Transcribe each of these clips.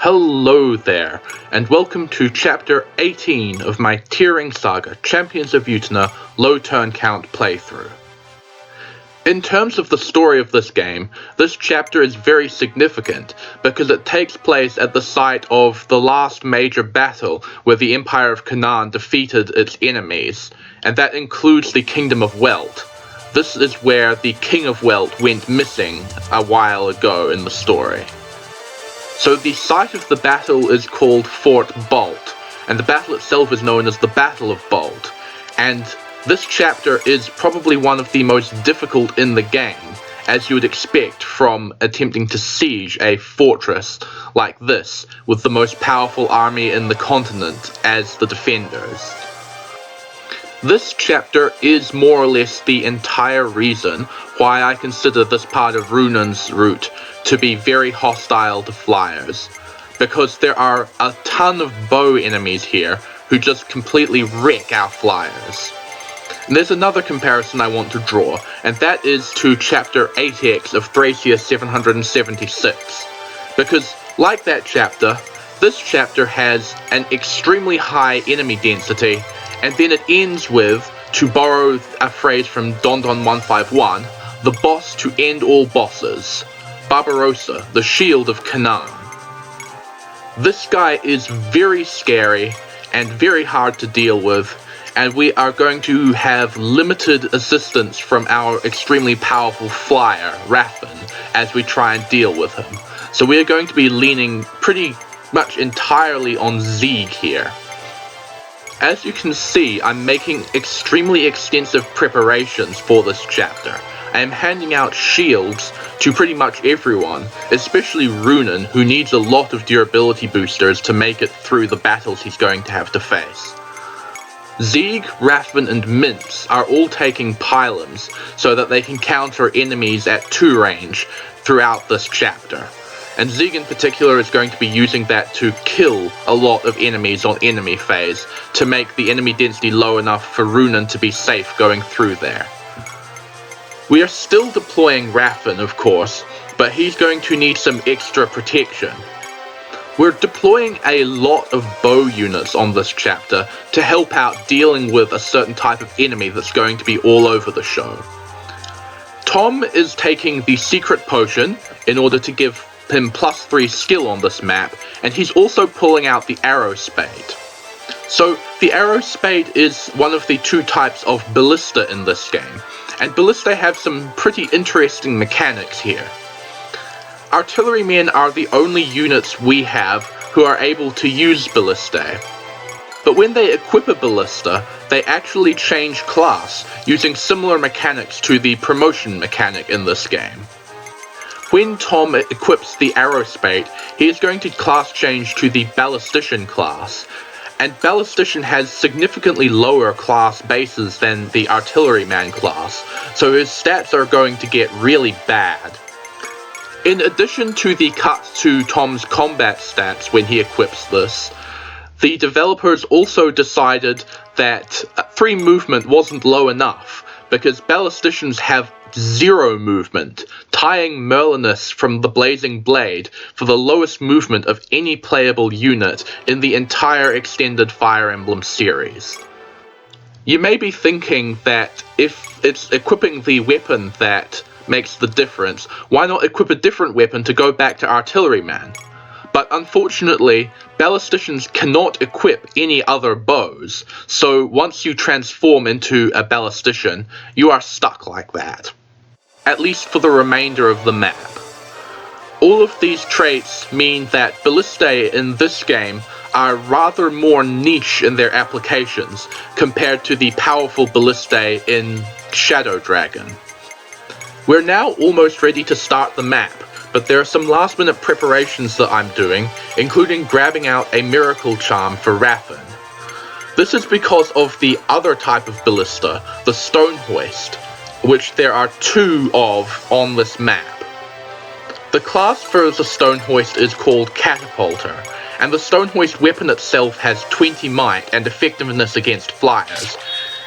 Hello there, and welcome to Chapter 18 of my TearRing Saga Champions of Utena low turn count playthrough. In terms of the story of this game, this chapter is very significant because it takes place at the site of the last major battle where the Empire of Canaan defeated its enemies, and that includes the Kingdom of Welt. This is where the King of Welt went missing a while ago in the story. So the site of the battle is called Fort Bolt, and the battle itself is known as the Battle of Bolt, and this chapter is probably one of the most difficult in the game, as you would expect from attempting to siege a fortress like this, with the most powerful army in the continent as the defenders. This chapter is more or less the entire reason why I consider this part of Runan's route to be very hostile to flyers, because there are a ton of bow enemies here who just completely wreck our flyers. And there's another comparison I want to draw, and that is to Chapter 8X of Thracia 776, because like that chapter, this chapter has an extremely high enemy density, and then it ends with, to borrow a phrase from Don 151, the boss to end all bosses, Barbarossa, the Shield of Canaan. This guy is very scary and very hard to deal with, and we are going to have limited assistance from our extremely powerful flyer, Raffin, as we try and deal with him. So we are going to be leaning pretty much entirely on Zieg here. As you can see, I'm making extremely extensive preparations for this chapter. I am handing out shields to pretty much everyone, especially Runan, who needs a lot of durability boosters to make it through the battles he's going to have to face. Zieg, Raffin, and Mintz are all taking pylons so that they can counter enemies at 2 range throughout this chapter. And Zieg in particular is going to be using that to kill a lot of enemies on enemy phase to make the enemy density low enough for Runan to be safe going through there. We are still deploying Raffin, of course, but he's going to need some extra protection. We're deploying a lot of bow units on this chapter to help out dealing with a certain type of enemy that's going to be all over the show. Tom is taking the secret potion in order to give him +3 skill on this map, and he's also pulling out the arrow spade. So the arrow spade is one of the 2 types of ballista in this game, and ballista have some pretty interesting mechanics here. Artillerymen are the only units we have who are able to use ballistae, but when they equip a ballista, they actually change class using similar mechanics to the promotion mechanic in this game. When Tom equips the arrow spade, he is going to class change to the ballistician class, and ballistician has significantly lower class bases than the artilleryman class, so his stats are going to get really bad. In addition to the cuts to Tom's combat stats when he equips this, the developers also decided that 3 movement wasn't low enough, because ballisticians have 0 movement, tying Merlinus from the Blazing Blade for the lowest movement of any playable unit in the entire extended Fire Emblem series. You may be thinking that if it's equipping the weapon that makes the difference, why not equip a different weapon to go back to Artilleryman? But unfortunately, ballisticians cannot equip any other bows, so once you transform into a ballistician, you are stuck like that. At least for the remainder of the map. All of these traits mean that ballistae in this game are rather more niche in their applications compared to the powerful ballistae in Shadow Dragon. We're now almost ready to start the map, but there are some last minute preparations that I'm doing, including grabbing out a miracle charm for Raffin. This is because of the other type of ballista, the Stone Hoist, which there are 2 of on this map. The class for the Stone Hoist is called Catapulter, and the Stone Hoist weapon itself has 20 might and effectiveness against flyers,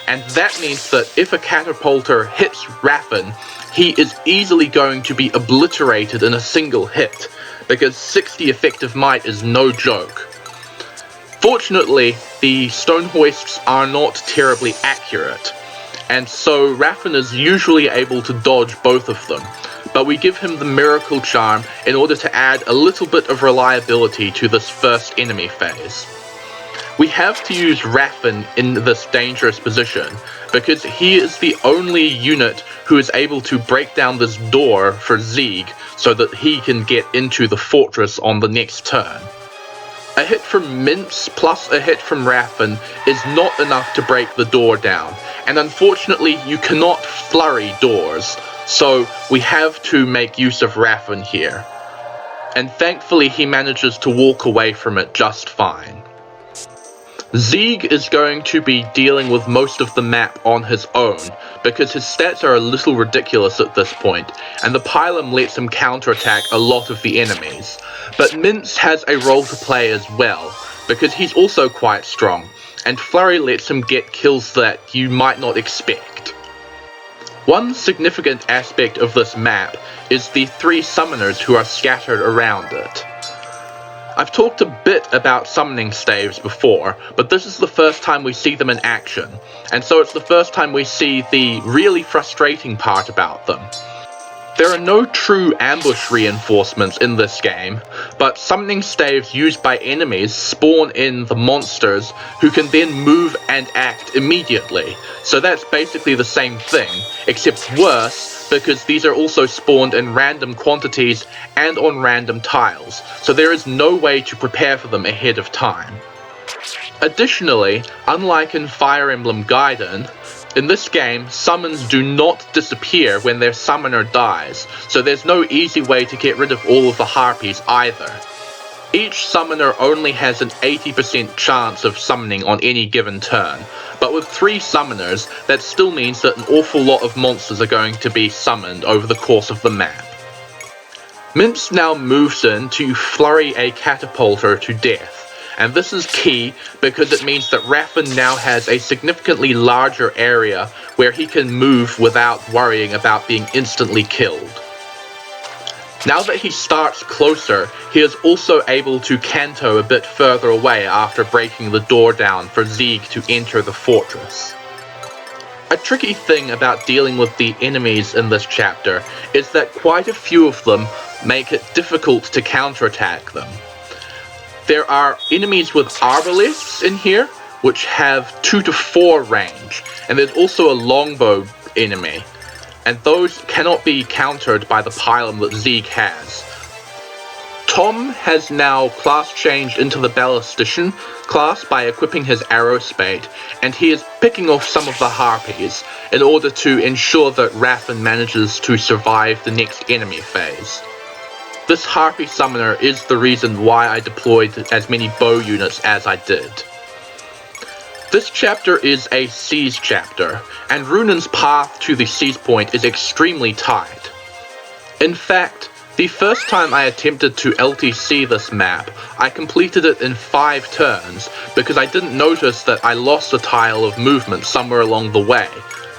and that means that if a Catapulter hits Raffin, he is easily going to be obliterated in a single hit, because 60 effective might is no joke. Fortunately, the stone hoists are not terribly accurate, and so Raffen is usually able to dodge both of them, but we give him the miracle charm in order to add a little bit of reliability to this first enemy phase. We have to use Raffen in this dangerous position, because he is the only unit who is able to break down this door for Zieg so that he can get into the fortress on the next turn. A hit from Mintz plus a hit from Raffen is not enough to break the door down, and unfortunately you cannot flurry doors, so we have to make use of Raffen here. And thankfully he manages to walk away from it just fine. Zieg is going to be dealing with most of the map on his own, because his stats are a little ridiculous at this point, and the pylon lets him counterattack a lot of the enemies. But Mintz has a role to play as well, because he's also quite strong, and Flurry lets him get kills that you might not expect. One significant aspect of this map is the 3 summoners who are scattered around it. I've talked a bit about summoning staves before, but this is the first time we see them in action, and so it's the first time we see the really frustrating part about them. There are no true ambush reinforcements in this game, but summoning staves used by enemies spawn in the monsters who can then move and act immediately, so that's basically the same thing, except worse, because these are also spawned in random quantities and on random tiles, so there is no way to prepare for them ahead of time. Additionally, unlike in Fire Emblem Gaiden, in this game, summons do not disappear when their summoner dies, so there's no easy way to get rid of all of the harpies either. Each summoner only has an 80% chance of summoning on any given turn, but with 3 summoners, that still means that an awful lot of monsters are going to be summoned over the course of the map. Mintz now moves in to flurry a catapulter to death. And this is key because it means that Raffen now has a significantly larger area where he can move without worrying about being instantly killed. Now that he starts closer, he is also able to canto a bit further away after breaking the door down for Zieg to enter the fortress. A tricky thing about dealing with the enemies in this chapter is that quite a few of them make it difficult to counterattack them. There are enemies with arbaleths in here, which have 2 to 4 range, and there's also a longbow enemy, and those cannot be countered by the pylon that Zieg has. Tom has now class changed into the ballistician class by equipping his arrow spade, and he is picking off some of the harpies in order to ensure that Raffen manages to survive the next enemy phase. This Harpy Summoner is the reason why I deployed as many bow units as I did. This chapter is a siege chapter, and Runan's path to the siege point is extremely tight. In fact, the first time I attempted to LTC this map, I completed it in 5 turns because I didn't notice that I lost a tile of movement somewhere along the way,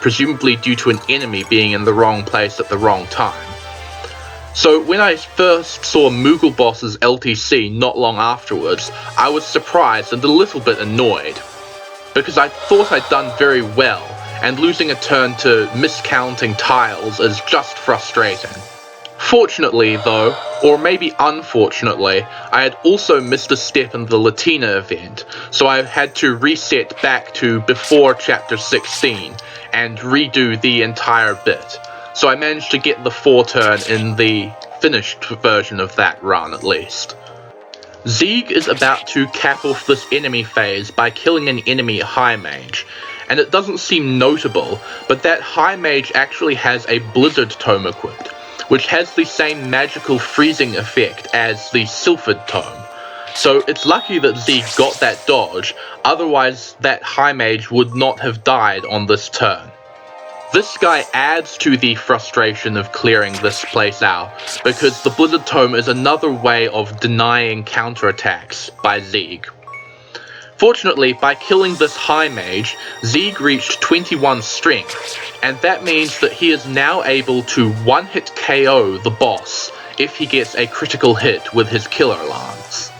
presumably due to an enemy being in the wrong place at the wrong time. So when I first saw Moogle Boss's LTC not long afterwards, I was surprised and a little bit annoyed, because I thought I'd done very well, and losing a turn to miscounting tiles is just frustrating. Fortunately though, or maybe unfortunately, I had also missed a step in the Latina event, so I had to reset back to before chapter 16 and redo the entire bit. So I managed to get the 4 turn in the finished version of that run at least. Zieg is about to cap off this enemy phase by killing an enemy High Mage, and it doesn't seem notable, but that High Mage actually has a Blizzard Tome equipped, which has the same magical freezing effect as the Sylphid Tome. So it's lucky that Zieg got that dodge, otherwise that High Mage would not have died on this turn. This guy adds to the frustration of clearing this place out, because the Blizzard Tome is another way of denying counterattacks by Zieg. Fortunately, by killing this high mage, Zieg reached 21 strength, and that means that he is now able to one-hit KO the boss if he gets a critical hit with his killer lance.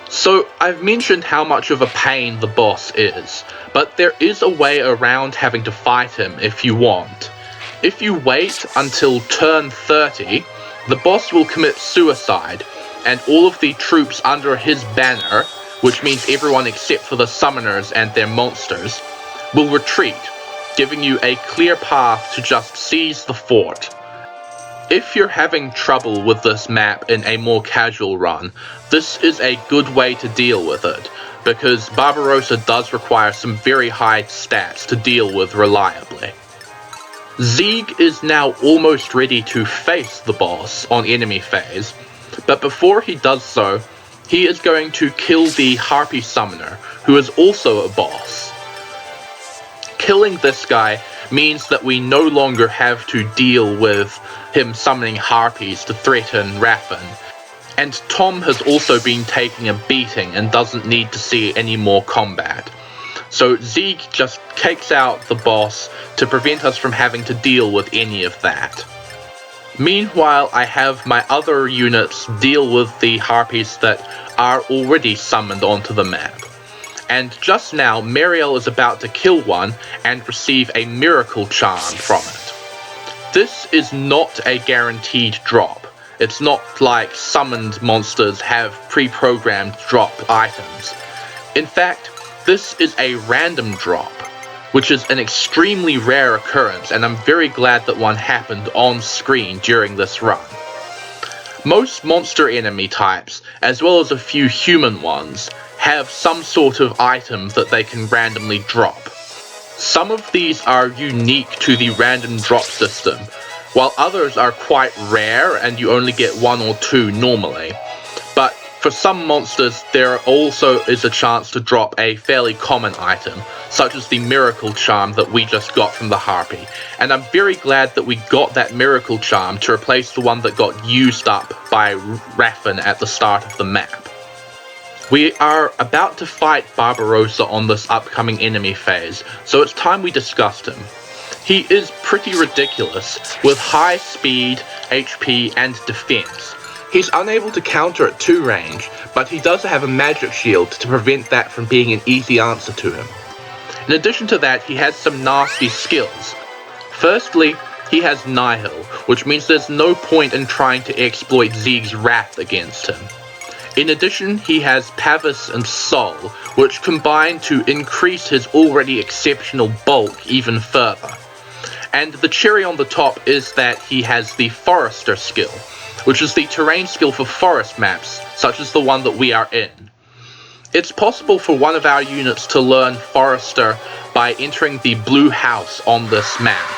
So, I've mentioned how much of a pain the boss is, but there is a way around having to fight him if you want. If you wait until turn 30, the boss will commit suicide, and all of the troops under his banner, which means everyone except for the summoners and their monsters, will retreat, giving you a clear path to just seize the fort. If you're having trouble with this map in a more casual run, this is a good way to deal with it, because Barbarossa does require some very high stats to deal with reliably. Zieg is now almost ready to face the boss on enemy phase, but before he does so, he is going to kill the Harpy Summoner, who is also a boss. Killing this guy means that we no longer have to deal with him summoning Harpies to threaten Raffen, and Tom has also been taking a beating and doesn't need to see any more combat. So Zieg just takes out the boss to prevent us from having to deal with any of that. Meanwhile, I have my other units deal with the Harpies that are already summoned onto the map. And just now, Meriel is about to kill one and receive a miracle charm from it. This is not a guaranteed drop. It's not like summoned monsters have pre-programmed drop items. In fact, this is a random drop, which is an extremely rare occurrence, and I'm very glad that one happened on screen during this run. Most monster enemy types, as well as a few human ones, have some sort of item that they can randomly drop. Some of these are unique to the random drop system, while others are quite rare and you only get one or two normally. But for some monsters, there also is a chance to drop a fairly common item, such as the Miracle Charm that we just got from the Harpy, and I'm very glad that we got that Miracle Charm to replace the one that got used up by Raffen at the start of the map. We are about to fight Barbarossa on this upcoming enemy phase, so it's time we discussed him. He is pretty ridiculous, with high speed, HP, and defense. He's unable to counter at 2 range, but he does have a magic shield to prevent that from being an easy answer to him. In addition to that, he has some nasty skills. Firstly, he has Nihil, which means there's no point in trying to exploit Zieg's wrath against him. In addition, he has Pavise and Sol, which combine to increase his already exceptional bulk even further. And the cherry on the top is that he has the Forester skill, which is the terrain skill for forest maps, such as the one that we are in. It's possible for one of our units to learn Forester by entering the blue house on this map,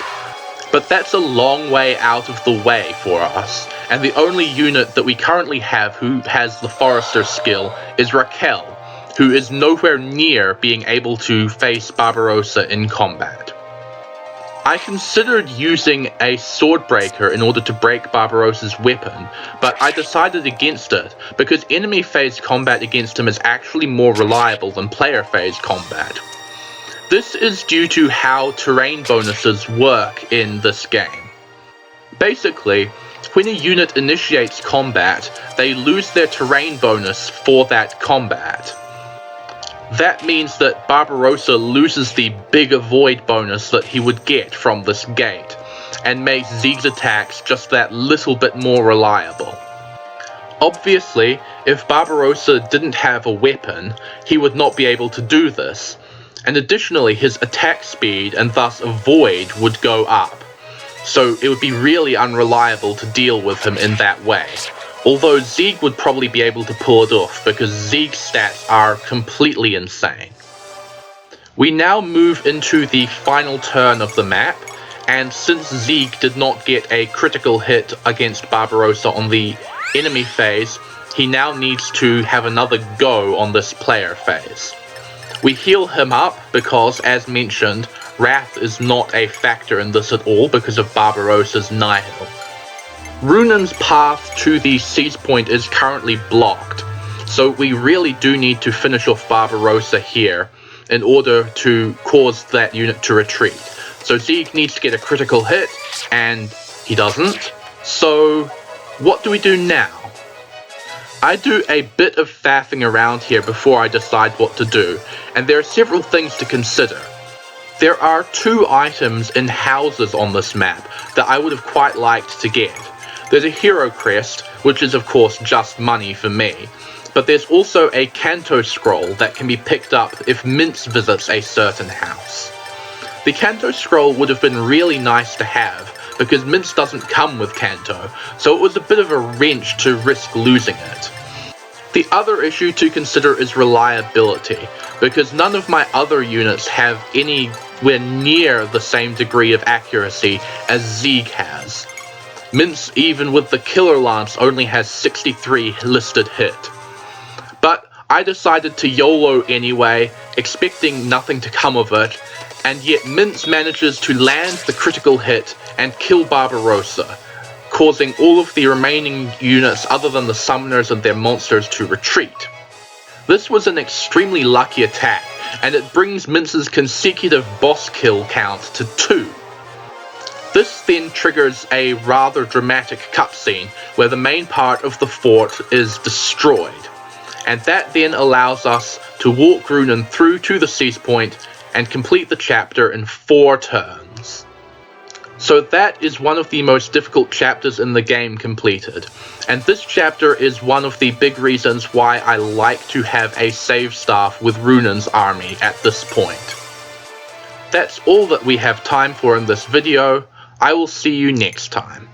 but that's a long way out of the way for us, and the only unit that we currently have who has the Forester skill is Raquel, who is nowhere near being able to face Barbarossa in combat. I considered using a Swordbreaker in order to break Barbarossa's weapon, but I decided against it because enemy phase combat against him is actually more reliable than player phase combat. This is due to how terrain bonuses work in this game. Basically, when a unit initiates combat, they lose their terrain bonus for that combat. That means that Barbarossa loses the big avoid bonus that he would get from this gate, and makes Zieg's attacks just that little bit more reliable. Obviously, if Barbarossa didn't have a weapon, he would not be able to do this, and additionally his attack speed and thus avoid would go up, so it would be really unreliable to deal with him in that way. Although Zieg would probably be able to pull it off because Zieg's stats are completely insane. We now move into the final turn of the map, and since Zieg did not get a critical hit against Barbarossa on the enemy phase, he now needs to have another go on this player phase. We heal him up because, as mentioned, Wrath is not a factor in this at all because of Barbarossa's Nihil. Runan's path to the seize point is currently blocked, so we really do need to finish off Barbarossa here in order to cause that unit to retreat. So Zieg needs to get a critical hit, and he doesn't. So what do we do now? I do a bit of faffing around here before I decide what to do, and there are several things to consider. There are 2 items in houses on this map that I would have quite liked to get. There's a hero crest, which is of course just money for me, but there's also a Canto scroll that can be picked up if Mintz visits a certain house. The Canto scroll would have been really nice to have, because Mintz doesn't come with Canto, so it was a bit of a wrench to risk losing it. The other issue to consider is reliability, because none of my other units have anywhere near the same degree of accuracy as Zieg has. Mintz, even with the Killer Lance, only has 63 listed hit. But I decided to YOLO anyway, expecting nothing to come of it, and yet Mintz manages to land the critical hit and kill Barbarossa, causing all of the remaining units other than the summoners and their monsters to retreat. This was an extremely lucky attack, and it brings Mintz's consecutive boss kill count to 2. This then triggers a rather dramatic cutscene where the main part of the fort is destroyed, and that then allows us to walk Runan through to the cease point and complete the chapter in 4 turns. So that is one of the most difficult chapters in the game completed, and this chapter is one of the big reasons why I like to have a save staff with Runan's army at this point. That's all that we have time for in this video. I will see you next time.